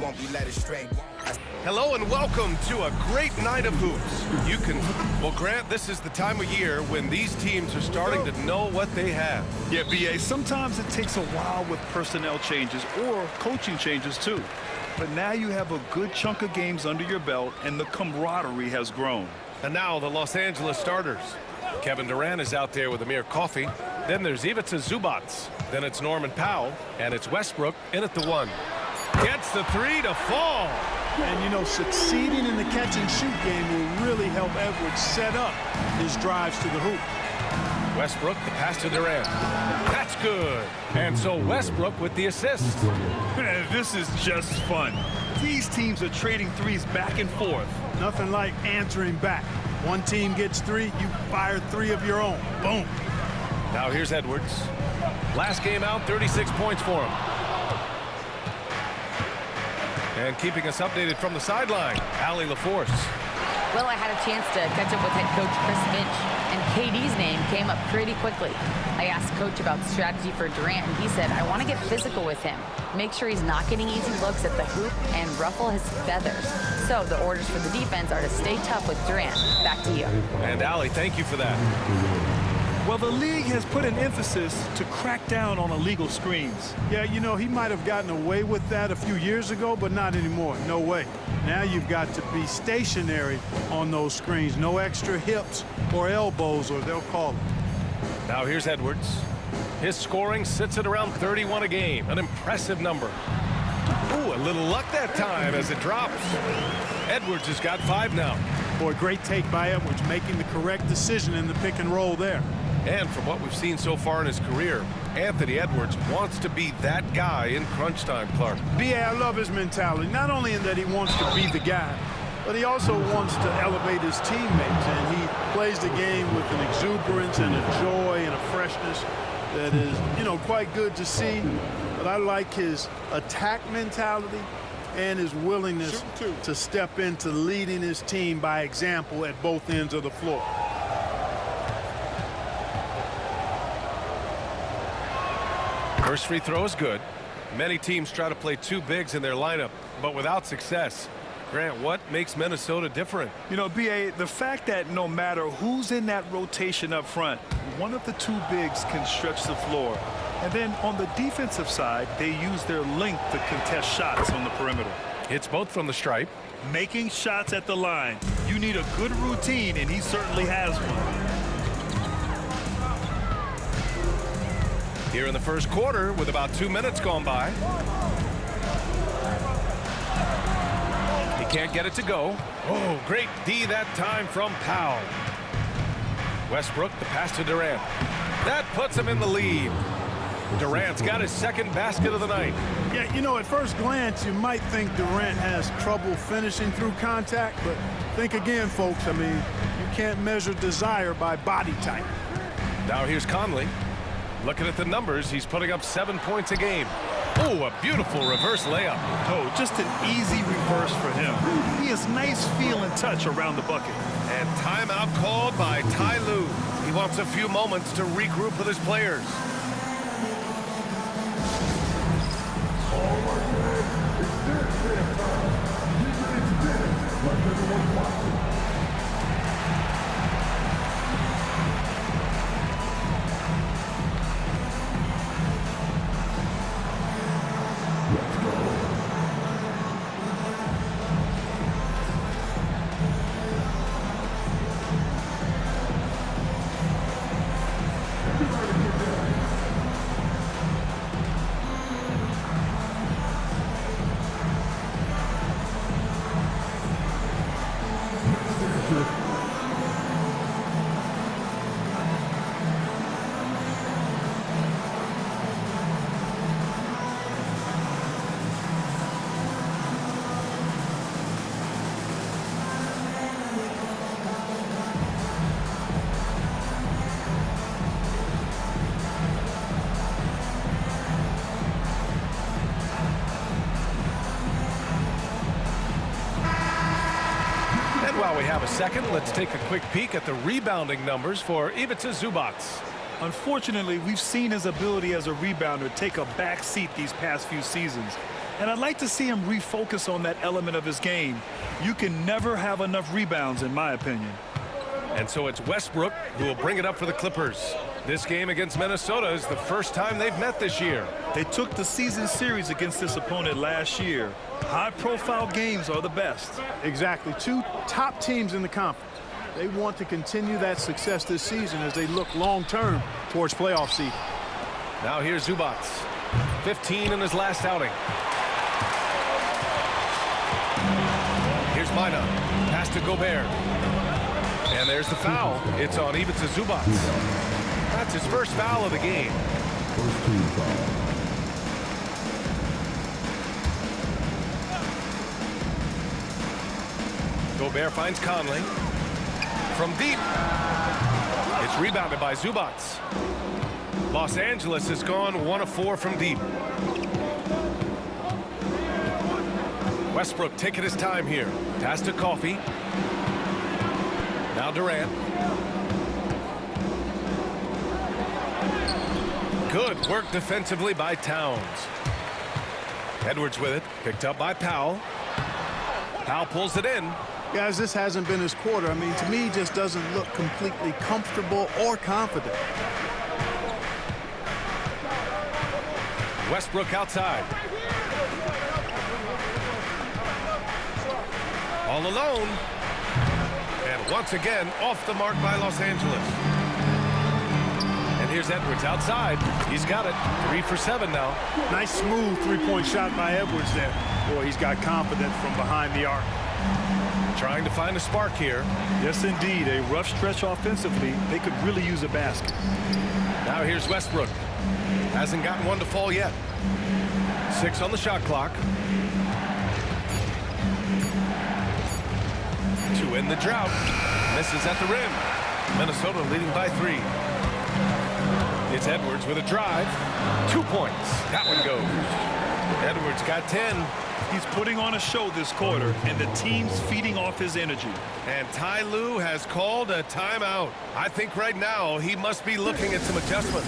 Won't be led astray. Hello and welcome to a great night of hoops. Well, Grant, this is the time of year when these teams are starting to know what they have. Yeah, B.A., sometimes it takes a while with personnel changes or coaching changes too. But now you have a good chunk of games under your belt and the camaraderie has grown. And now the Los Angeles starters. Kevin Durant is out there with Amir Coffey. Then there's Ivica Zubac. Then it's Norman Powell. And it's Westbrook in at the one. Gets the three to fall. And, you know, succeeding in the catch-and-shoot game will really help Edwards set up his drives to the hoop. Westbrook, the pass to Durant. That's good. And so Westbrook with the assist. This is just fun. These teams are trading threes back and forth. Nothing like answering back. One team gets three, you fire three of your own. Boom. Now here's Edwards. Last game out, 36 points for him. And keeping us updated from the sideline, Allie LaForce. Well, I had a chance to catch up with head coach Chris Finch, and KD's name came up pretty quickly. I asked Coach about strategy for Durant, and he said, I want to get physical with him, make sure he's not getting easy looks at the hoop, and ruffle his feathers. So the orders for the defense are to stay tough with Durant. Back to you. And Allie, thank you for that. Well, the league has put an emphasis to crack down on illegal screens. Yeah, you know, he might have gotten away with that a few years ago, but not anymore. No way. Now you've got to be stationary on those screens. No extra hips or elbows, or they'll call it. Now here's Edwards. His scoring sits at around 31 a game, an impressive number. Ooh, a little luck that time as it drops. Edwards has got 5 now. Boy, great take by Edwards, making the correct decision in the pick and roll there. And from what we've seen so far in his career, Anthony Edwards wants to be that guy in crunch time, Clark. B.A., I love his mentality, not only in that he wants to be the guy, but he also wants to elevate his teammates, and he plays the game with an exuberance and a joy and a freshness that is, you know, quite good to see. But I like his attack mentality and his willingness to step into leading his team by example at both ends of the floor. First free throw is good. Many teams try to play two bigs in their lineup, but without success. Grant, what makes Minnesota different? You know, B.A., the fact that no matter who's in that rotation up front, one of the two bigs can stretch the floor. And then on the defensive side, they use their length to contest shots on the perimeter. It's both from the stripe. Making shots at the line. You need a good routine, and he certainly has one. Here in the first quarter with about 2 minutes gone by. He can't get it to go. Oh, great D that time from Powell. Westbrook, the pass to Durant. That puts him in the lead. Durant's got his second basket of the night. Yeah, you know, at first glance, you might think Durant has trouble finishing through contact, but think again, folks. I mean, you can't measure desire by body type. Now here's Conley. Looking at the numbers, he's putting up 7 points a game. Oh, a beautiful reverse layup. Oh, just an easy reverse for him. He has nice feel and touch around the bucket. And timeout called by Ty Lue. He wants a few moments to regroup with his players. While we have a second, let's take a quick peek at the rebounding numbers for Ivica Zubac. Unfortunately, we've seen his ability as a rebounder take a back seat these past few seasons. And I'd like to see him refocus on that element of his game. You can never have enough rebounds, in my opinion. And so it's Westbrook who will bring it up for the Clippers. This game against Minnesota is the first time they've met this year. They took the season series against this opponent last year. High-profile games are the best. Exactly. Two top teams in the conference. They want to continue that success this season as they look long-term towards playoff seed. Now here's Zubac. 15 in his last outing. Here's Minot. Pass to Gobert. And there's the foul. It's on Ivica Zubac. That's his first foul of the game. First team foul. Gobert finds Conley. From deep. It's rebounded by Zubac. Los Angeles has gone 1 of 4 from deep. Westbrook taking his time here. Pass to Coffey. Now Durant. Good work defensively by Towns. Edwards with it. Picked up by Powell. Powell pulls it in. Guys, this hasn't been his quarter. I mean, to me, he just doesn't look completely comfortable or confident. Westbrook outside. All alone. And once again, off the mark by Los Angeles. And here's Edwards outside. He's got it. 3 for 7 now. Nice smooth three-point shot by Edwards there. Boy, he's got confidence from behind the arc. Trying to find a spark here. Yes, indeed. A rough stretch offensively. They could really use a basket. Now here's Westbrook. Hasn't gotten one to fall yet. 6 on the shot clock. 2 in the drought. Misses at the rim. Minnesota leading by 3. It's Edwards with a drive. 2 points. That one goes. Edwards got 10. He's putting on a show this quarter, and the team's feeding off his energy. And Ty Lue has called a timeout. I think right now he must be looking at some adjustments.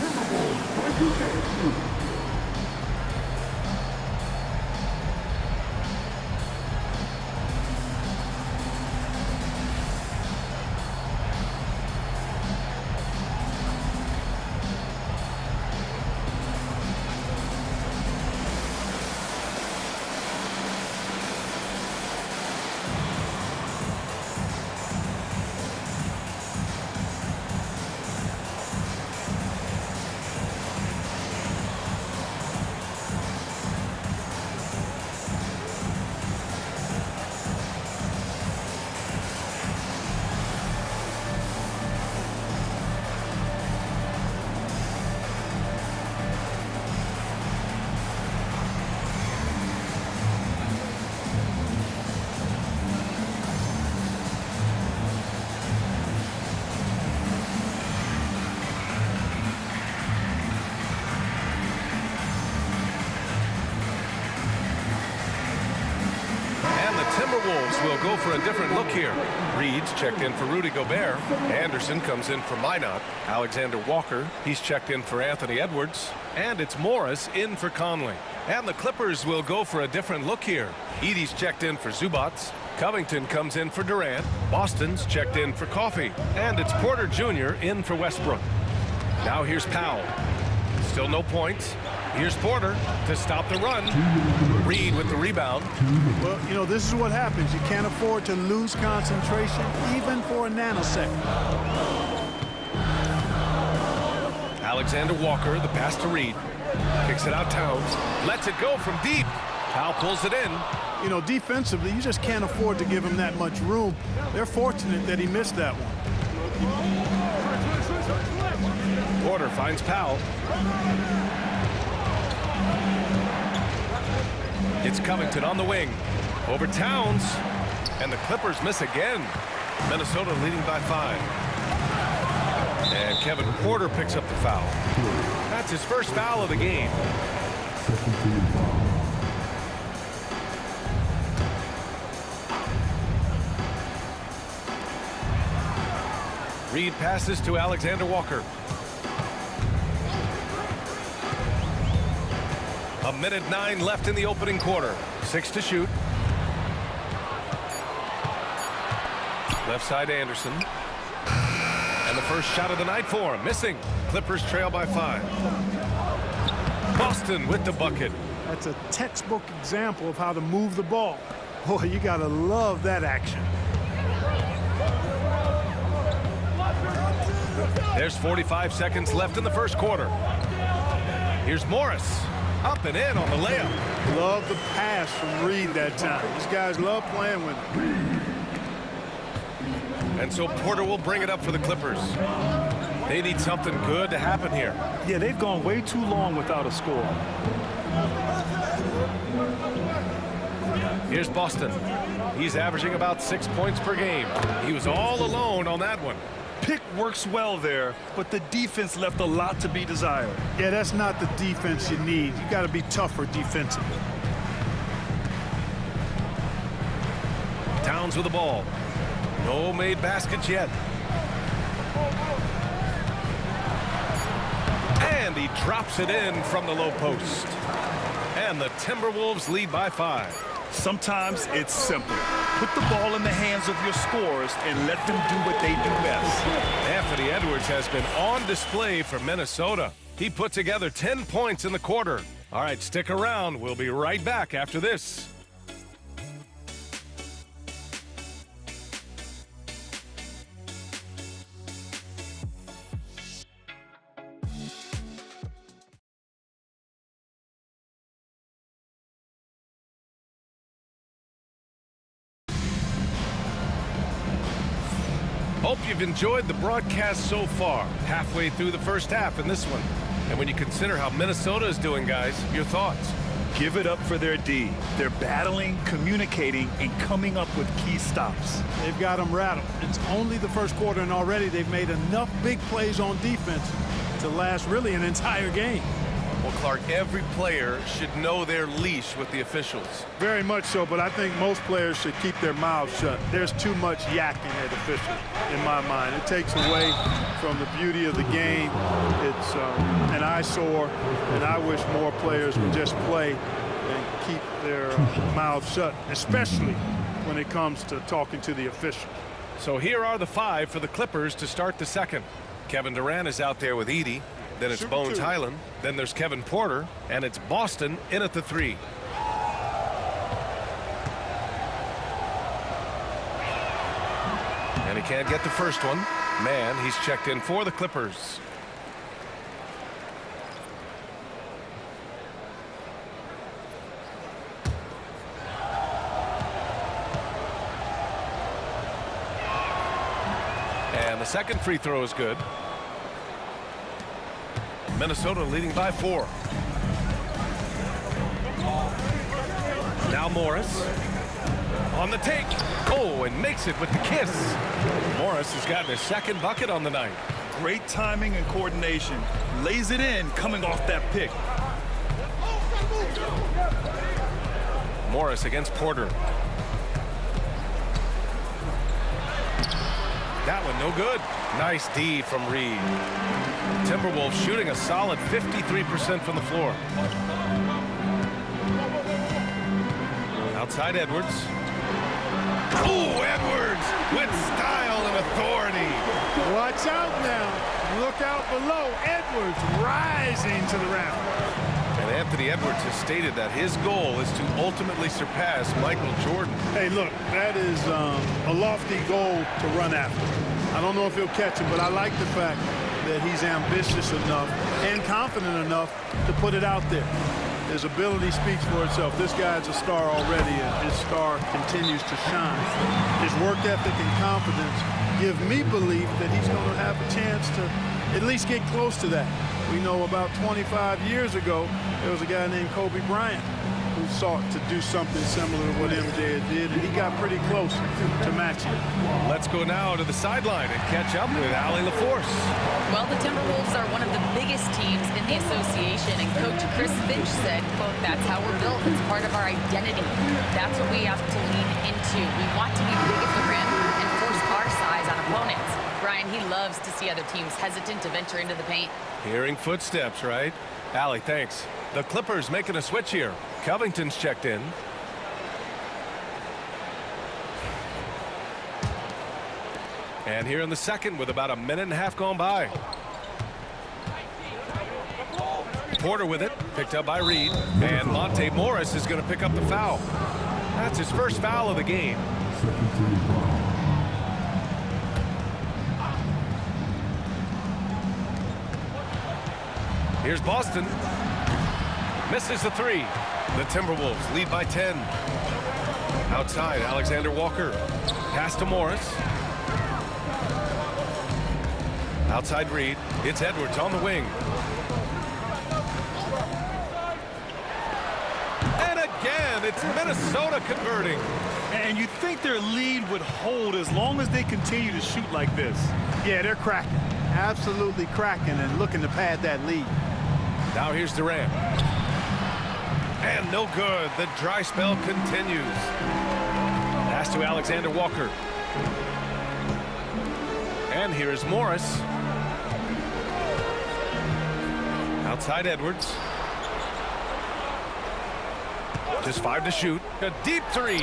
Timberwolves will go for a different look here. Reed's checked in for Rudy Gobert. Anderson comes in for Minot. Alexander Walker, he's checked in for Anthony Edwards. And it's Morris in for Conley. And the Clippers will go for a different look here. Edey's checked in for Zubac. Covington comes in for Durant. Boston's checked in for Coffey. And it's Porter Jr. in for Westbrook. Now here's Powell. Still no points. Here's Porter to stop the run. Reed with the rebound. Well, you know, this is what happens. You can't afford to lose concentration, even for a nanosecond. Alexander Walker, the pass to Reed. Kicks it out Towns. Lets it go from deep. Powell pulls it in. You know, defensively, you just can't afford to give him that much room. They're fortunate that he missed that one. Porter finds Powell. It's Covington on the wing. Over Towns. And the Clippers miss again. Minnesota leading by 5. And Kevin Porter picks up the foul. That's his first foul of the game. Reed passes to Alexander Walker. A minute 9 left in the opening quarter. 6 to shoot. Left side Anderson. And the first shot of the night for him. Missing. Clippers trail by 5. Boston with the bucket. That's a textbook example of how to move the ball. Boy, you got to love that action. There's 45 seconds left in the first quarter. Here's Morris. Up and in on the layup. Love the pass from Reed that time. These guys love playing with him. And so Porter will bring it up for the Clippers. They need something good to happen here. Yeah, they've gone way too long without a score. Here's Boston. He's averaging about 6 points per game. He was all alone on that one. Pick works well there, but the defense left a lot to be desired. Yeah, that's not the defense you need. You got to be tougher defensively. Towns with the ball. No made baskets yet. And he drops it in from the low post. And the Timberwolves lead by 5. Sometimes it's simple. Put the ball in the hands of your scorers and let them do what they do best. Anthony Edwards has been on display for Minnesota. He put together 10 points in the quarter. All right, stick around. We'll be right back after this. Hope you've enjoyed the broadcast so far. Halfway through the first half in this one. And when you consider how Minnesota is doing, guys, your thoughts? Give it up for their D. They're battling, communicating, and coming up with key stops. They've got them rattled. It's only the first quarter, and already they've made enough big plays on defense to last really an entire game. Well, Clark, every player should know their leash with the officials. Very much so, but I think most players should keep their mouths shut. There's too much yakking at officials, in my mind. It takes away from the beauty of the game. It's an eyesore, and I wish more players would just play and keep their mouths shut, especially when it comes to talking to the official. So here are the 5 for the Clippers to start the second. Kevin Durant is out there with Edey. Then it's Bones Highland. Then there's Kevin Porter. And it's Boston in at the 3. And he can't get the first one. Man, he's checked in for the Clippers. And the second free throw is good. Minnesota leading by 4. Now Morris on the take. Oh, and makes it with the kiss. Morris has gotten his second bucket on the night. Great timing and coordination. Lays it in coming off that pick. Morris against Porter. That one no good. Nice D from Reed. Timberwolves shooting a solid 53% from the floor. Outside Edwards. Oh, Edwards with style and authority. Watch out now. Look out below. Edwards rising to the raft. And Anthony Edwards has stated that his goal is to ultimately surpass Michael Jordan. Hey, look, that is a lofty goal to run after. I don't know if he'll catch it, but I like the fact that he's ambitious enough and confident enough to put it out there. His ability speaks for itself. This guy's a star already, and his star continues to shine. His work ethic and confidence give me belief that he's going to have a chance to at least get close to that. We know about 25 years ago, there was a guy named Kobe Bryant who sought to do something similar to what MJ did, and he got pretty close to matching. Let's go now to the sideline and catch up with Allie LaForce. Well, the Timberwolves are one of the biggest teams in the association, and Coach Chris Finch said, quote, "That's how we're built. It's part of our identity. That's what we have to lean into. We want to be big at the rim and force our size on opponents. For Brian, he loves to see other teams hesitant to venture into the paint. Hearing footsteps, right? Allie, thanks. The Clippers making a switch here. Covington's checked in. And here in the second with about a minute and a half gone by. Porter with it, picked up by Reed. And Monte Morris is going to pick up the foul. That's his first foul of the game. Second team foul. Here's Boston. Misses the three. The Timberwolves lead by 10. Outside, Alexander Walker. Pass to Morris. Outside Reed. It's Edwards on the wing. And again, it's Minnesota converting. And you think their lead would hold as long as they continue to shoot like this. Yeah, they're cracking. Absolutely cracking and looking to pad that lead. Now here's Durant. And no good. The dry spell continues. Pass to Alexander Walker. And here is Morris. Outside Edwards. Just 5 to shoot. A deep three.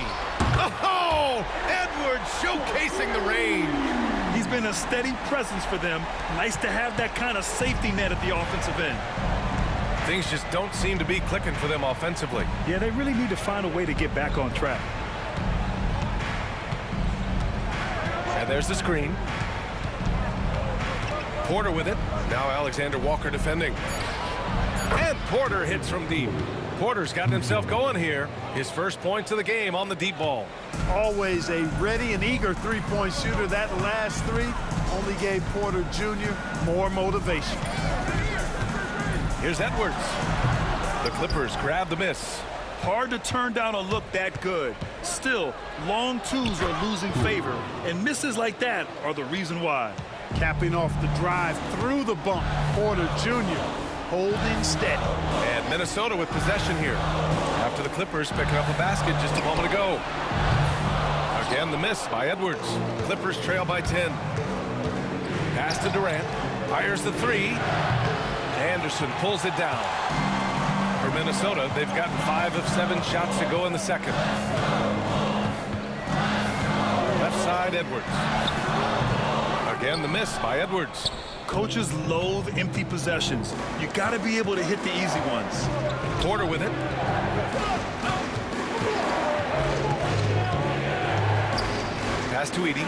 Oh! Edwards showcasing the range. He's been a steady presence for them. Nice to have that kind of safety net at the offensive end. Things just don't seem to be clicking for them offensively. Yeah, they really need to find a way to get back on track. And there's the screen. Porter with it. Now Alexander Walker defending. And Porter hits from deep. Porter's gotten himself going here. His first points of the game on the deep ball. Always a ready and eager three-point shooter. That last three only gave Porter Jr. more motivation. Here's Edwards. The Clippers grab the miss. Hard to turn down a look that good. Still, long twos are losing favor, and misses like that are the reason why. Capping off the drive through the bump, Porter Jr. holding steady. And Minnesota with possession here. After the Clippers picking up a basket just a moment ago. Again, the miss by Edwards. Clippers trail by 10. Pass to Durant. Fires the three. Anderson pulls it down. For Minnesota, they've gotten 5 of 7 shots to go in the second. Left side, Edwards. Again, the miss by Edwards. Coaches loathe empty possessions. You got to be able to hit the easy ones. Porter with it. Pass to Edey.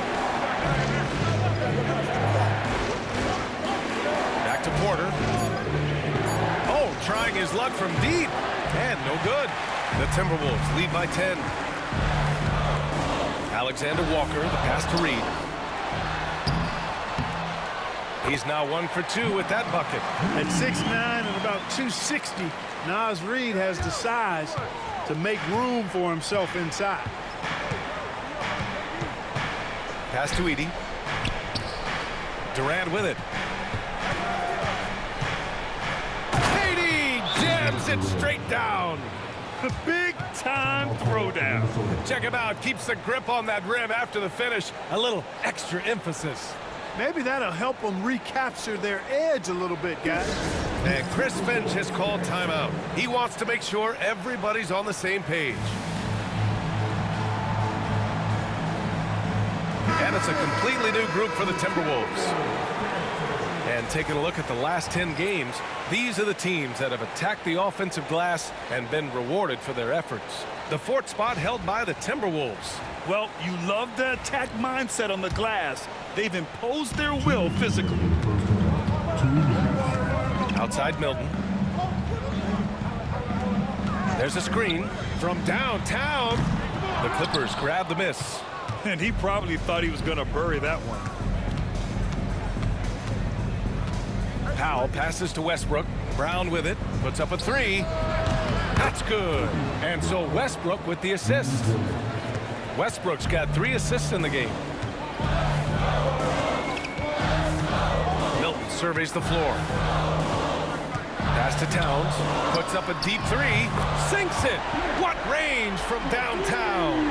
Back to Porter. Oh, trying his luck from deep. And no good. The Timberwolves lead by 10. Alexander Walker, the pass to Reed. He's now 1 for 2 with that bucket. At 6'9" and about 260, Naz Reid has the size to make room for himself inside. Pass to Edey. Durant with it. Edey jams it straight down. The big-time throwdown. Check him out. Keeps the grip on that rim after the finish. A little extra emphasis. Maybe that'll help them recapture their edge a little bit, guys. And Chris Finch has called timeout. He wants to make sure everybody's on the same page. And it's a completely new group for the Timberwolves. And taking a look at the last 10 games, these are the teams that have attacked the offensive glass and been rewarded for their efforts. The 4th spot held by the Timberwolves. Well, you love the attack mindset on the glass. They've imposed their will physically. Outside Milton. There's a screen from downtown. The Clippers grab the miss. And he probably thought he was going to bury that one. Powell passes to Westbrook. Brown with it. Puts up a three. That's good. And so Westbrook with the assist. Westbrook's got 3 assists in the game. Milton surveys the floor. Pass to Towns. Puts up a deep 3. Sinks it. What range from downtown.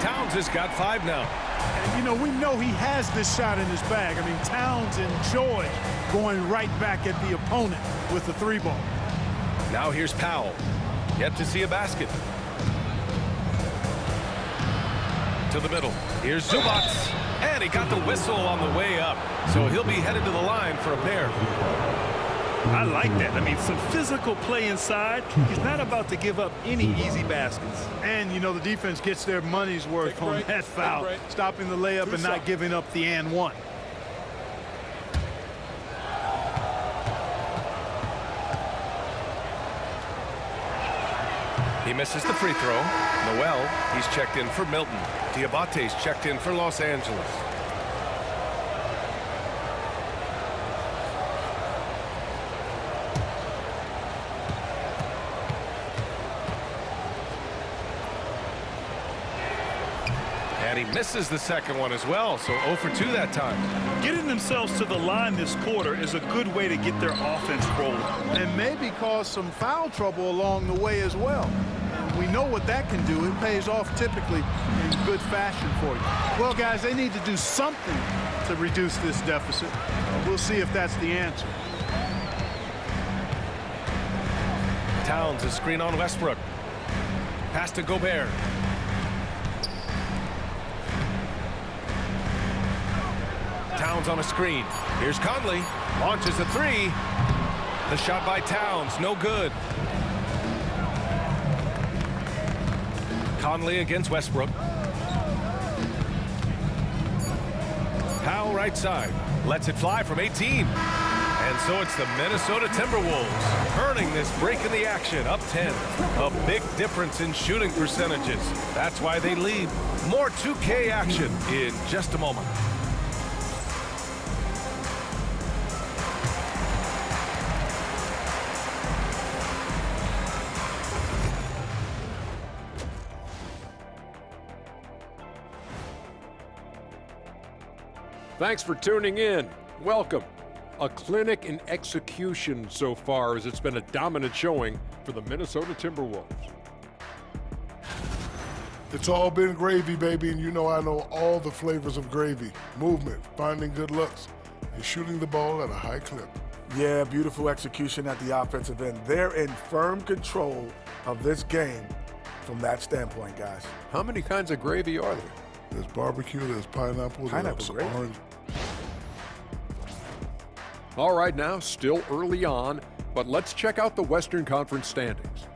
Towns has got 5 now. And, you know, we know he has this shot in his bag. I mean, Towns enjoys going right back at the opponent with the 3-ball. Now here's Powell. Yet to see a basket. To the middle. Here's Zubac. And he got the whistle on the way up. So he'll be headed to the line for a pair. I like that. I mean, some physical play inside. He's not about to give up any easy baskets. And, you know, the defense gets their money's worth on that foul, stopping the layup and not giving up the and one. He misses the free throw. Noel, he's checked in for Milton. Diabate's checked in for Los Angeles. And he misses the second one as well, so 0 for 2 that time. Getting themselves to the line this quarter is a good way to get their offense rolling. And maybe cause some foul trouble along the way as well. And we know what that can do. It pays off typically in good fashion for you. Well, guys, they need to do something to reduce this deficit. We'll see if that's the answer. Towns a screen on Westbrook. Pass to Gobert. Towns on a screen. Here's Conley. Launches a 3. The shot by Towns, no good. Conley against Westbrook. Powell right side. Lets it fly from 18. And so it's the Minnesota Timberwolves earning this break in the action, up 10. A big difference in shooting percentages. That's why they lead. More 2K action in just a moment. Thanks for tuning in. Welcome. A clinic in execution so far, as it's been a dominant showing for the Minnesota Timberwolves. It's all been gravy, baby, and you know I know all the flavors of gravy. Movement, finding good looks, and shooting the ball at a high clip. Yeah, beautiful execution at the offensive end. They're in firm control of this game from that standpoint, guys. How many kinds of gravy are there? There's barbecue, there's pineapple, there's gravy. orange. All right, now, still early on, but let's check out the Western Conference standings.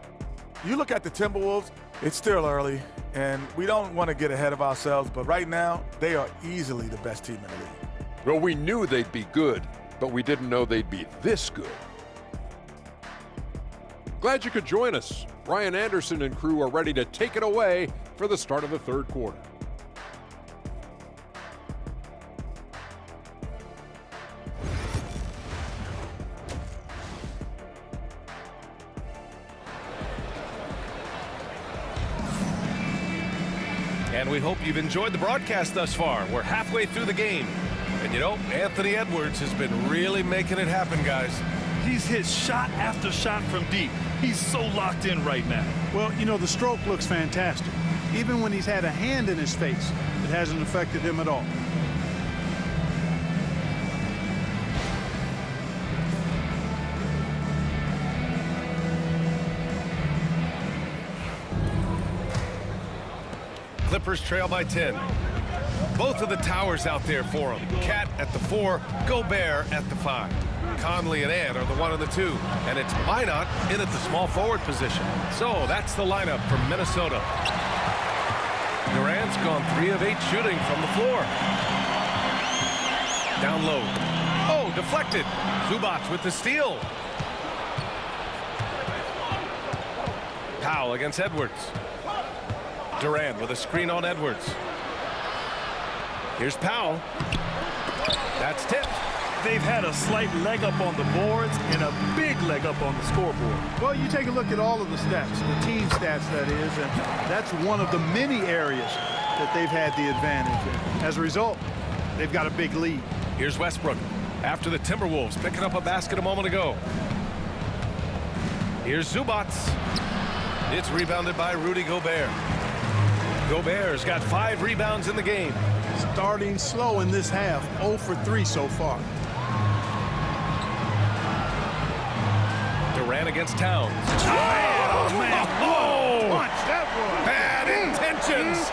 You look at the Timberwolves, it's still early, and we don't want to get ahead of ourselves, but right now, they are easily the best team in the league. Well, we knew they'd be good, but we didn't know they'd be this good. Glad you could join us. Ryan Anderson and crew are ready to take it away for the start of the third quarter. And we hope you've enjoyed the broadcast thus far. We're halfway through the game. And you know, Anthony Edwards has been really making it happen, guys. He's hit shot after shot from deep. He's so locked in right now. Well, you know, the stroke looks fantastic. Even when he's had a hand in his face, it hasn't affected him at all. Clippers trail by 10. Both of the towers out there for him. Cat at the 4, Gobert at the 5. Conley and Ant are the 1 and the 2. And it's Minot in at the small forward position. So that's the lineup for Minnesota. Durant's gone 3 of 8 shooting from the floor. Down low. Oh, deflected. Zubac with the steal. Powell against Edwards. Durant with a screen on Edwards. Here's Powell. That's tipped. They've had a slight leg up on the boards and a big leg up on the scoreboard. Well, you take a look at all of the stats, the team stats, that is, and that's one of the many areas that they've had the advantage. And as a result, they've got a big lead. Here's Westbrook after the Timberwolves picking up a basket a moment ago. Here's Zubac. It's rebounded by Rudy Gobert. Gobert's got 5 rebounds in the game. Starting slow in this half, 0 for 3 so far. Durant against Towns. Oh, man. Oh! Punch, that was. Bad intentions.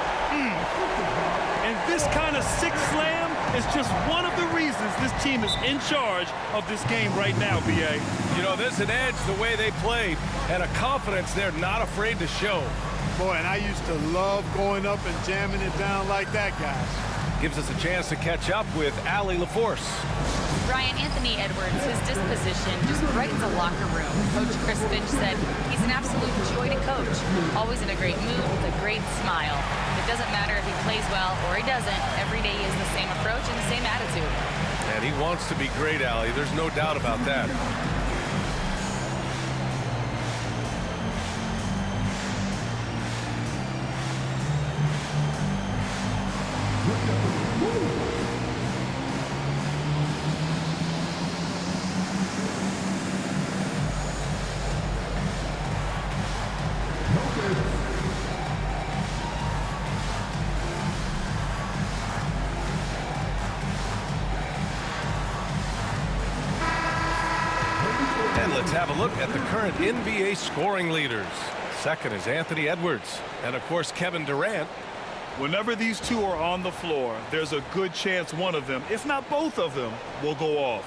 And this kind of sick slam is just one of the reasons this team is in charge of this game right now, B.A. You know, there's an edge the way they played and a confidence they're not afraid to show. Boy, and I used to love going up and jamming it down like that, guys. Gives us a chance to catch up with Allie LaForce. Ryan, Anthony Edwards, his disposition just brightens a locker room. Coach Chris Finch said he's an absolute joy to coach. Always in a great mood with a great smile. It doesn't matter if he plays well or he doesn't. Every day he has the same approach and the same attitude. And he wants to be great, Allie. There's no doubt about that. And let's have a look at the current NBA scoring leaders. Second is Anthony Edwards. And, of course, Kevin Durant. Whenever these two are on the floor, there's a good chance one of them, if not both of them, will go off.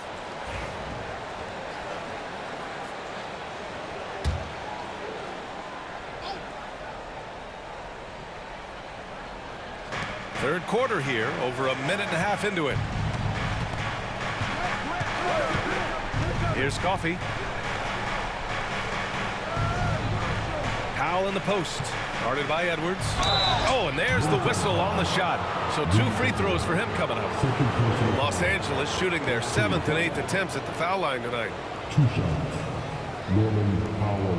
Third quarter here, over a minute and a half into it. Here's Coffey. Powell in the post. Guarded by Edwards. Oh, and there's the whistle on the shot. So 2 free throws for him coming up. Los Angeles shooting their 7th and 8th attempts at the foul line tonight. 2 shots. Norman Powell.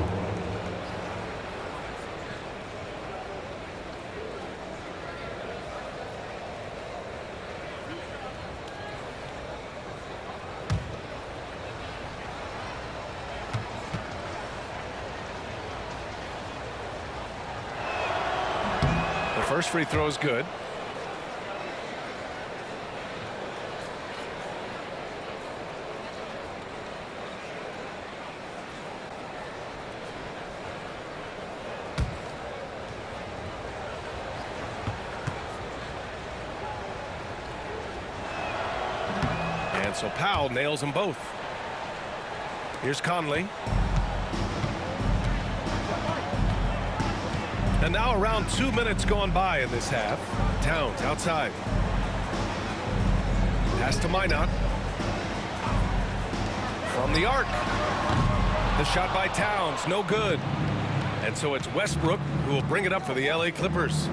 First free throw is good. And so Powell nails them both. Here's Conley. And now around 2 minutes gone by in this half. Towns outside. Pass to Minot. From the arc. The shot by Towns, no good. And so it's Westbrook who will bring it up for the LA Clippers.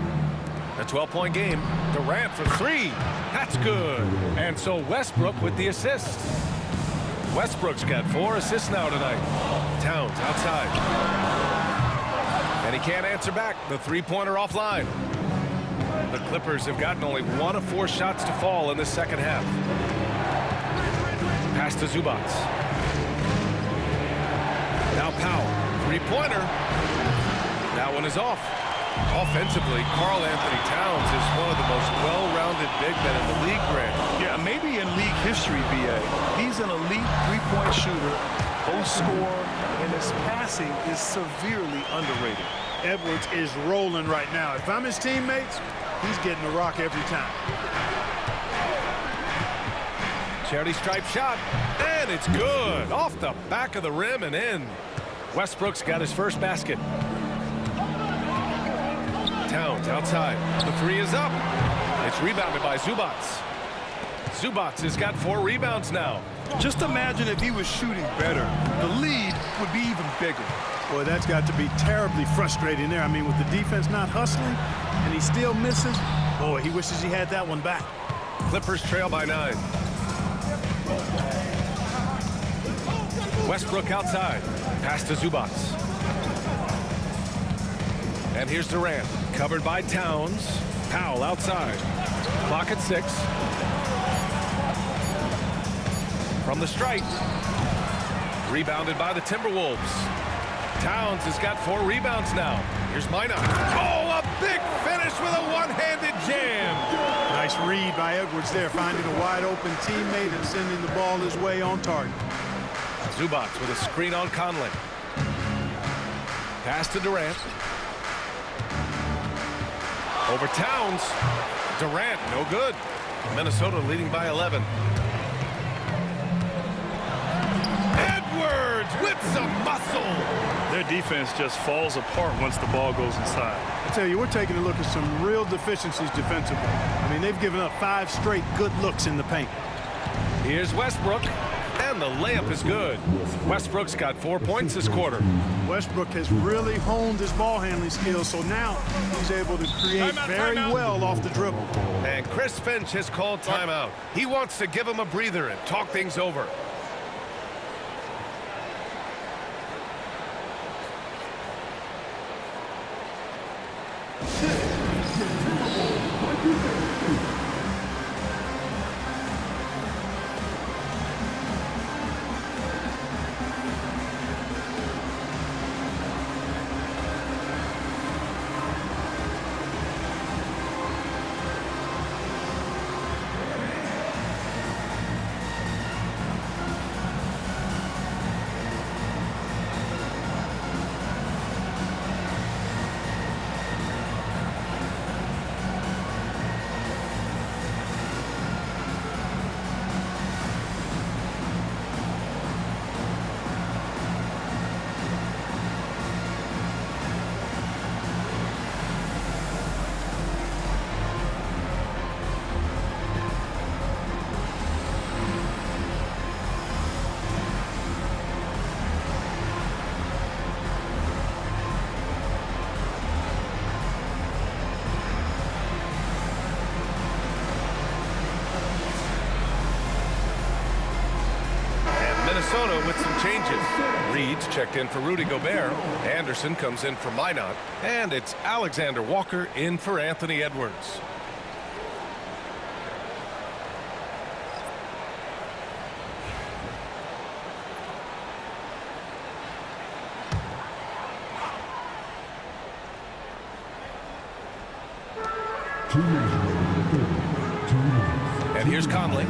A 12-point game. Durant for 3. That's good. And so Westbrook with the assist. Westbrook's got 4 assists now tonight. Towns outside. And he can't answer back. The three-pointer offline. The Clippers have gotten only 1 of 4 shots to fall in the second half. Pass to Zubac. Now Powell. Three-pointer. That one is off. Offensively, Karl Anthony Towns is one of the most well-rounded big men in the league, Grant. Yeah, maybe in league history, B.A. He's an elite three-point shooter, post scorer, and his passing is severely underrated. Edwards is rolling right now. If I'm his teammates, he's getting the rock every time. Charity stripe shot, and it's good. Off the back of the rim and in. Westbrook's got his first basket. Towns outside. The 3 is up. It's rebounded by Zubac. Zubac has got 4 rebounds now. Just imagine if he was shooting better. The lead would be even bigger. Boy, that's got to be terribly frustrating there. I mean, with the defense not hustling and he still misses, boy, he wishes he had that one back. Clippers trail by 9. Westbrook outside. Pass to Zubac. And here's Durant. Covered by Towns. Powell outside. Clock at 6. From the stripe. Rebounded by the Timberwolves. Towns has got 4 rebounds now. Here's Minot. Oh, a Big finish with a one-handed jam. Nice read by Edwards there, finding a wide-open teammate and sending the ball his way on target. Zubac with a screen on Conley. Pass to Durant. Over Towns. Durant, no good. Minnesota leading by 11. Edwards with some muscle. Their defense just falls apart once the ball goes inside. I tell you, we're taking a look at some real deficiencies defensively. I mean, they've given up 5 straight good looks in the paint. Here's Westbrook, and the layup is good. Westbrook's got 4 points this quarter. Westbrook has really honed his ball handling skills, so now he's able to create very well off the dribble. And Chris Finch has called timeout. He wants to give him a breather and talk things over. Minnesota with some changes. Reed's checked in for Rudy Gobert. Anderson comes in for Minot. And it's Alexander Walker in for Anthony Edwards. And here's Conley.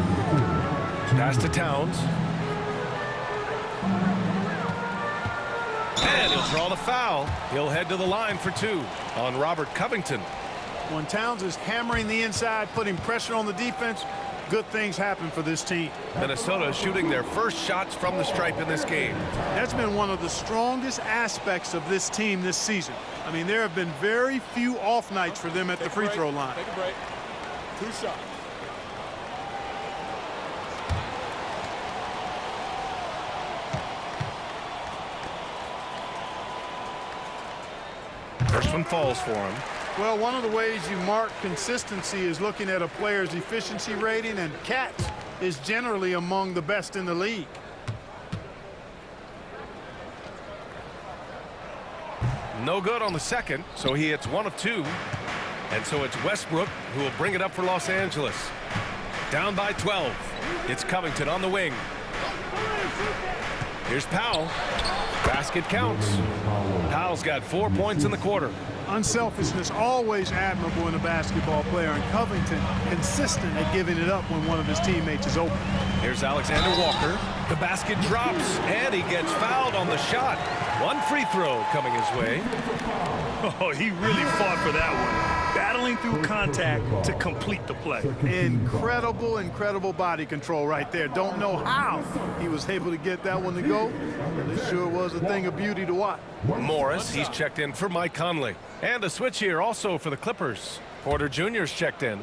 Pass to Towns. And he'll draw the foul. He'll head to the line for 2 on Robert Covington. When Towns is hammering the inside, putting pressure on the defense, good things happen for this team. Minnesota shooting their first shots from the stripe in this game. That's been one of the strongest aspects of this team this season. I mean, there have been very few off nights for them at the free throw line. Take a break. 2 shots. First one falls for him. Well, one of the ways you mark consistency is looking at a player's efficiency rating, and Cat is generally among the best in the league. No good on the second, so he hits 1 of 2. And so it's Westbrook who will bring it up for Los Angeles. Down by 12. It's Covington on the wing. Here's Powell. Basket counts. Powell's got 4 points in the quarter. Unselfishness always admirable in a basketball player, and Covington consistent at giving it up when one of his teammates is open. Here's Alexander Walker. The basket drops, and he gets fouled on the shot. 1 free throw coming his way. Oh, he really fought for that one. Battling through contact to complete the play. Incredible, incredible body control right there. Don't know how he was able to get that one to go, but it sure was a thing of beauty to watch. Morris, he's checked in for Mike Conley. And a switch here also for the Clippers. Porter Jr.'s checked in.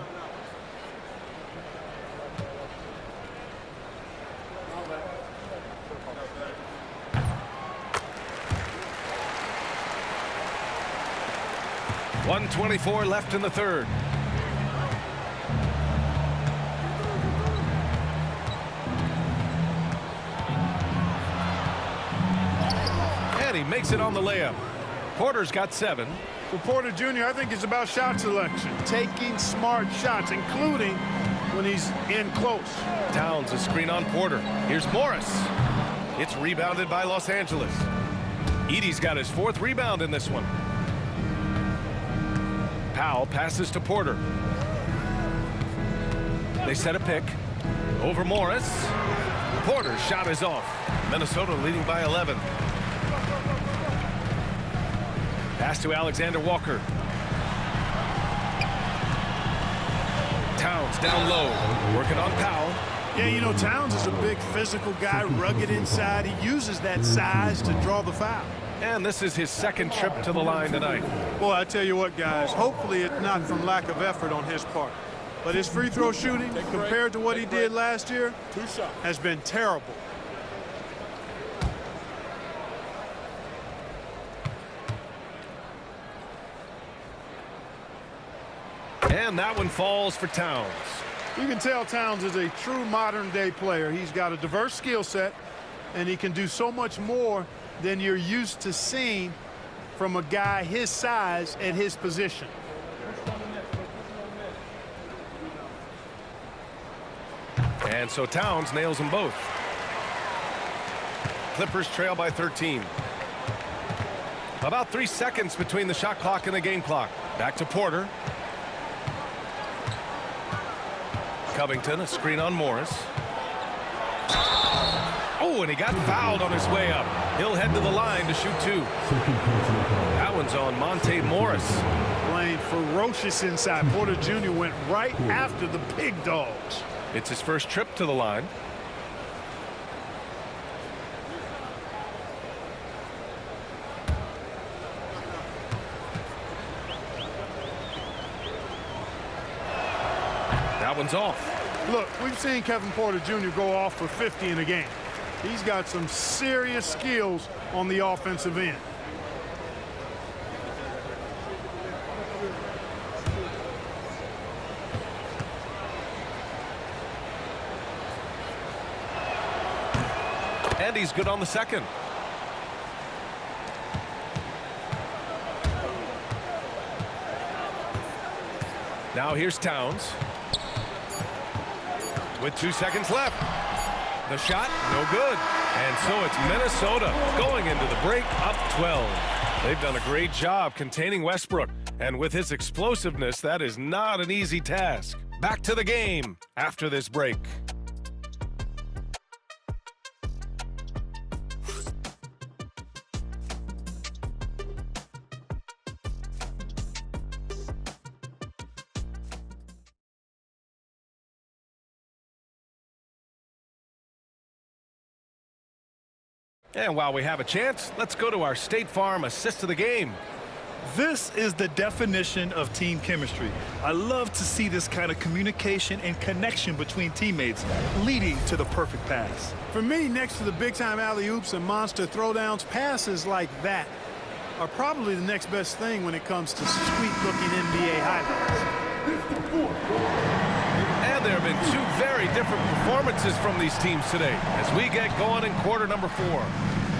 .124 left in the third. And he makes it on the layup. Porter's got 7. For Porter Jr., I think it's about shot selection, taking smart shots, including when he's in close. Towns a screen on Porter. Here's Morris. It's rebounded by Los Angeles. Edey's got his 4th rebound in this one. Powell passes to Porter. They set a pick. Over Morris. Porter's shot is off. Minnesota leading by 11. Pass to Alexander Walker. Towns down low, working on Powell. Yeah, you know, Towns is a big physical guy, rugged inside. He uses that size to draw the foul. And this is his second trip to the line tonight. Boy, I tell you what, guys, hopefully it's not from lack of effort on his part. But his free throw shooting, compared to what he did last year, has been terrible. And that one falls for Towns. You can tell Towns is a true modern-day player. He's got a diverse skill set, and he can do so much more than you're used to seeing from a guy his size at his position. And so Towns nails them both. Clippers trail by 13. About 3 seconds between the shot clock and the game clock. Back to Porter. Covington, a screen on Morris. Oh, and he got fouled on his way up. He'll head to the line to shoot 2. That one's on Monte Morris. Playing ferocious inside. Porter Jr. went right after the big dogs. It's his first trip to the line. That one's off. Look, we've seen Kevin Porter Jr. go off for 50 in a game. He's got some serious skills on the offensive end. And he's good on the second. Now here's Towns. With 2 seconds left. The shot, no good. And so it's Minnesota going into the break up 12. They've done a great job containing Westbrook. And with his explosiveness, that is not an easy task. Back to the game after this break. And while we have a chance, let's go to our State Farm assist of the game. This is the definition of team chemistry. I love to see this kind of communication and connection between teammates leading to the perfect pass. For me, next to the big-time alley-oops and monster throwdowns, passes like that are probably the next best thing when it comes to sweet-looking NBA highlights. And there have been 2 very different performances from these teams today as we get going in quarter number 4.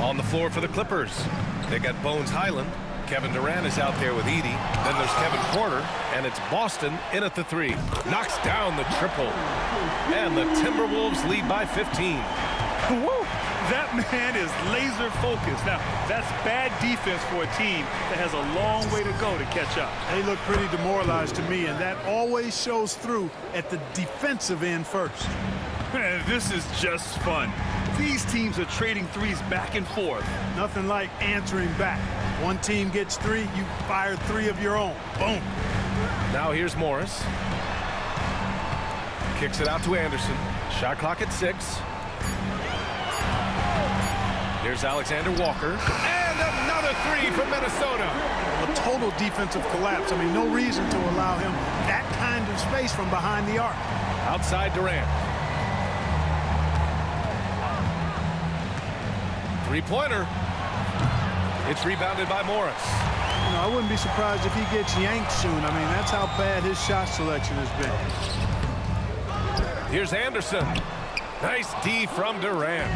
On the floor for the Clippers, they got Bones Highland. Kevin Durant is out there with Edey. Then there's Kevin Porter, and it's Boston in at the 3. Knocks down the triple. And the Timberwolves lead by 15. Woo! That man is laser focused. Now, that's bad defense for a team that has a long way to go to catch up. They look pretty demoralized to me, and that always shows through at the defensive end first. Man, this is just fun. These teams are trading threes back and forth. Nothing like answering back. One team gets 3, you fire 3 of your own. Boom. Now here's Morris. Kicks it out to Anderson. Shot clock at 6. Here's Alexander Walker. And another 3 from Minnesota. A total defensive collapse. I mean, no reason to allow him that kind of space from behind the arc. Outside Durant. 3-pointer. It's rebounded by Morris. You know, I wouldn't be surprised if he gets yanked soon. I mean, that's how bad his shot selection has been. Here's Anderson. Nice D from Durant.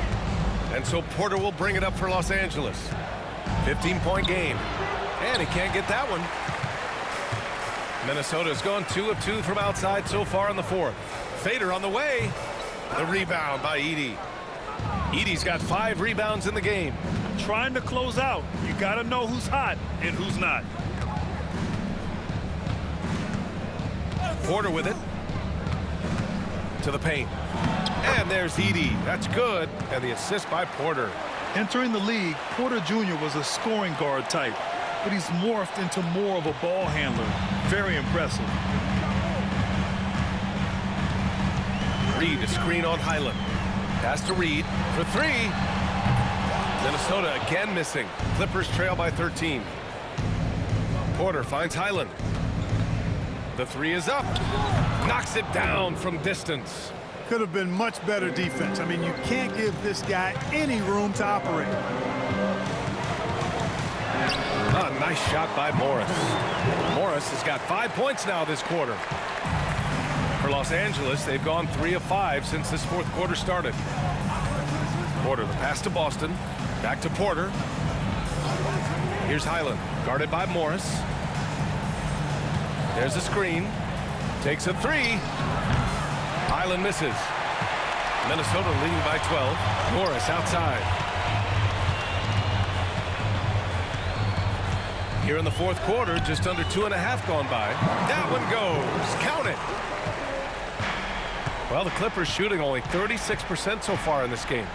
And so Porter will bring it up for Los Angeles. 15-point game. And he can't get that one. Minnesota's gone 2 of 2 from outside so far in the 4th. Fader on the way. The rebound by Edey. Edey's got 5 rebounds in the game. Trying to close out, you got to know who's hot and who's not. Porter with it. To the paint. And there's Edey. That's good. And the assist by Porter. Entering the league, Porter Jr. was a scoring guard type, but he's morphed into more of a ball handler. Very impressive. Reed, a screen on Highland. Pass to Reed for three. Minnesota again missing. Clippers trail by 13. Porter finds Highland. The three is up. Knocks it down from distance. Could have been much better defense. I mean, you can't give this guy any room to operate. A nice shot by Morris. Morris has got 5 points now this quarter. For Los Angeles, they've gone 3 of 5 since this fourth quarter started. Porter, the pass to Boston. Back to Porter. Here's Highland, guarded by Morris. There's a screen. Takes a three. Highland misses. Minnesota leading by 12. Morris outside. Here in the fourth quarter, just under 2.5 gone by. That one goes. Count it. Well, the Clippers shooting only 36% so far in this game.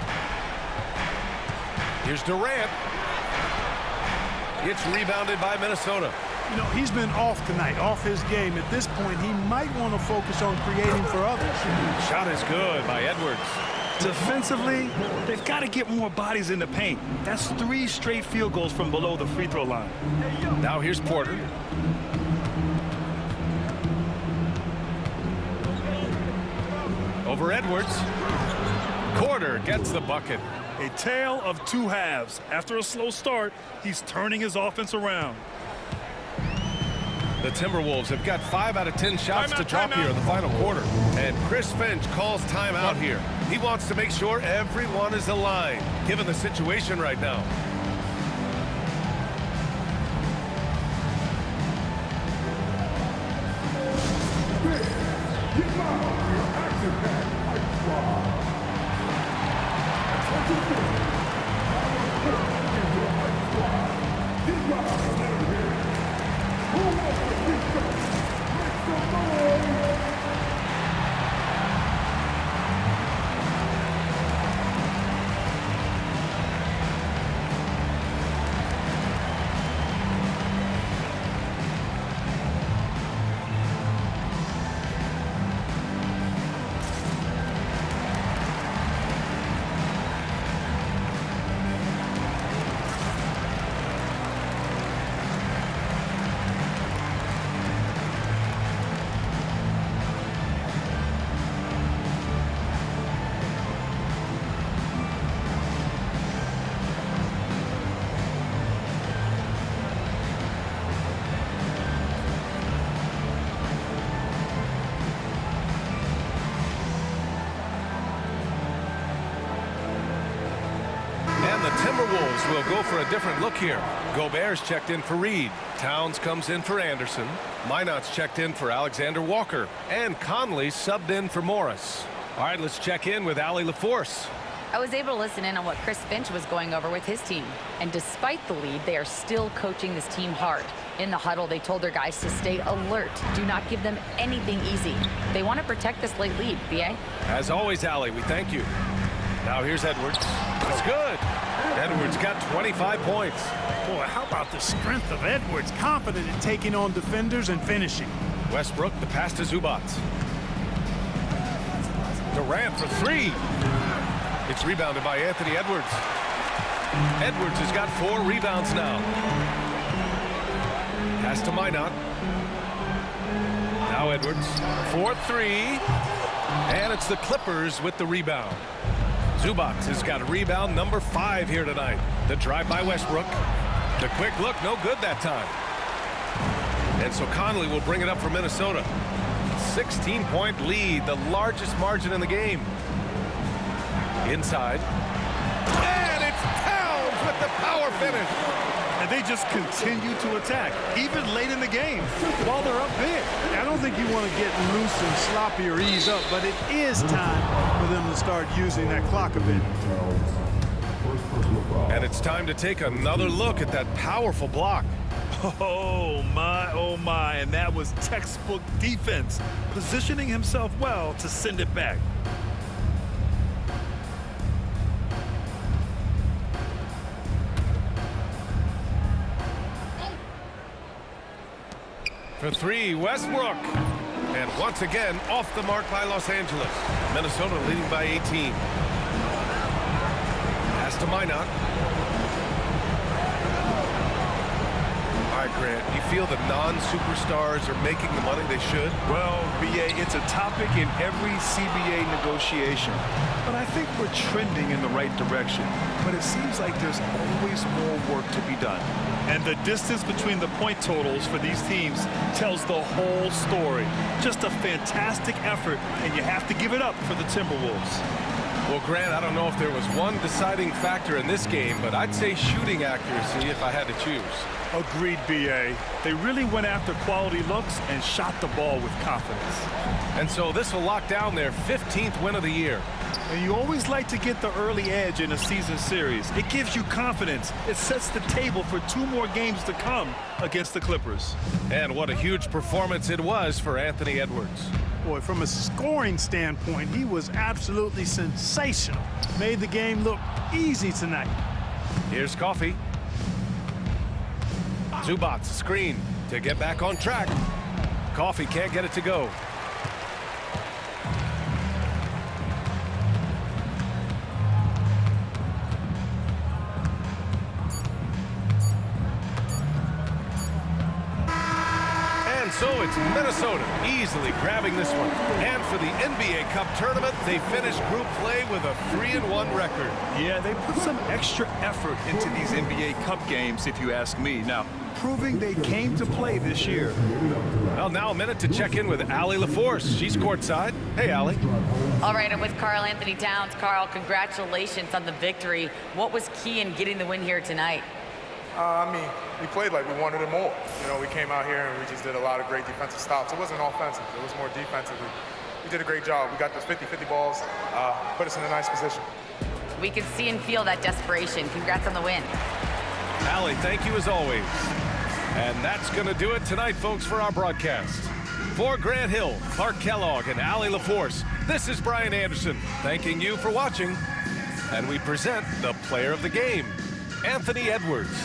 Here's Durant. It's rebounded by Minnesota. You know, he's been off tonight, off his game. At this point, he might want to focus on creating for others. Shot is good by Edwards. Defensively, they've got to get more bodies in the paint. That's 3 straight field goals from below the free throw line. Now here's Porter. Over Edwards. Porter gets the bucket. A tale of 2 halves. After a slow start, he's turning his offense around. The Timberwolves have got 5 out of 10 shots to drop here in the final quarter. And Chris Finch calls timeout here. He wants to make sure everyone is aligned, given the situation right now. The Timberwolves will go for a different look here. Gobert's checked in for Reed. Towns comes in for Anderson. Minot's checked in for Alexander Walker. And Conley subbed in for Morris. All right, let's check in with Allie LaForce. I was able to listen in on what Chris Finch was going over with his team. And despite the lead, they are still coaching this team hard. In the huddle, they told their guys to stay alert. Do not give them anything easy. They want to protect this late lead, B.A. As always, Allie, we thank you. Now here's Edwards. It's good. Edwards got 25 points. Boy, how about the strength of Edwards? Confident in taking on defenders and finishing. Westbrook, the pass to Zubac. Durant for three. It's rebounded by Anthony Edwards. Edwards has got 4 rebounds now. Pass to Minot. Now Edwards for 3. And it's the Clippers with the rebound. Zubac has got a rebound number 5 here tonight. The drive by Westbrook. The quick look, no good that time. And so Conley will bring it up for Minnesota. 16-point lead, the largest margin in the game. Inside. And it's Towns with the power finish. And they just continue to attack, even late in the game, while they're up big. I don't think you want to get loose and sloppy or ease up, but it is time for them to start using that clock a bit. And it's time to take another look at that powerful block. Oh my, and that was textbook defense, positioning himself well to send it back. For three, Westbrook. And once again, off the mark by Los Angeles. Minnesota leading by 18. Pass to Minot. All right, Grant, you feel the non-superstars are making the money they should? Well, BA, it's a topic in every CBA negotiation. But I think we're trending in the right direction. But it seems like there's always more work to be done. And the distance between the point totals for these teams tells the whole story. Just a fantastic effort, and you have to give it up for the Timberwolves. Well, Grant, I don't know if there was one deciding factor in this game, but I'd say shooting accuracy if I had to choose. Agreed, BA. They really went after quality looks and shot the ball with confidence. And so this will lock down their 15th win of the year. And you always like to get the early edge in a season series. It gives you confidence. It sets the table for 2 more games to come against the Clippers. And what a huge performance it was for Anthony Edwards. Boy, from a scoring standpoint, he was absolutely sensational. Made the game look easy tonight. Here's Coffee. Zubats screen to get back on track. Coffee can't get it to go. And so it's Minnesota easily grabbing this one. And for the NBA Cup tournament, they finished group play with a 3-1 record. Yeah, they put some extra effort into these NBA Cup games, if you ask me. Now, proving they came to play this year. Well, now a minute to check in with Allie LaForce. She's courtside. Hey, Allie. All right, I'm with Karl Anthony Towns. Karl, congratulations on the victory. What was key in getting the win here tonight? We played like we wanted it more. You know, we came out here and we just did a lot of great defensive stops. It wasn't offensive. It was more defensive. We did a great job. We got those 50-50 balls, put us in a nice position. We could see and feel that desperation. Congrats on the win. Allie, thank you as always. And that's going to do it tonight, folks, for our broadcast. For Grant Hill, Clark Kellogg, and Allie LaForce, this is Brian Anderson thanking you for watching. And we present the player of the game, Anthony Edwards.